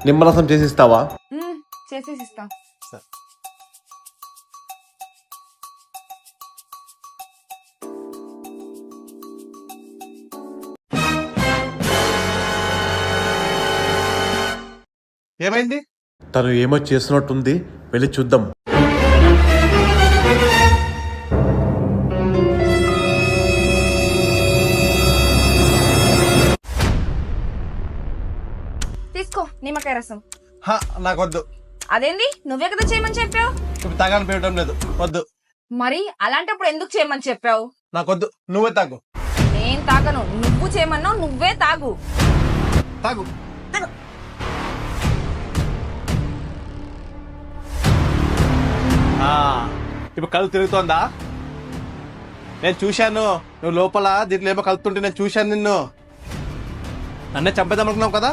నిమ్మరసం చేసిస్తావా? చేసేసి ఇస్తా. ఏమైంది? తను ఏమో చేస్తున్నట్టుంది, వెళ్ళి చూద్దాం. తీసుకో నిమ్మకాయ రసం. నాకొద్దు. అదేంది, నువ్వే కదా చేయమని చెప్పావు. ఇప్పుడు తాగాలని పెట్టడం లేదు, వద్దు. మరి అలాంటప్పుడు ఎందుకు చేయమని చెప్పావు? నాకొద్దు, నువ్వే తాగు. నేను తాగను, నువ్వు చేయమన్నావు, నువ్వే తాగు. తాగు. ఇప్పుడు కళ్ళు తిరుగుతోందా? నేను చూశాను, నువ్వు లోపల దీంట్లో ఏమో కలుపుతుంటే నేను చూశాను నిన్ను. నన్నే చంపేద్దాం అనుకున్నావు కదా.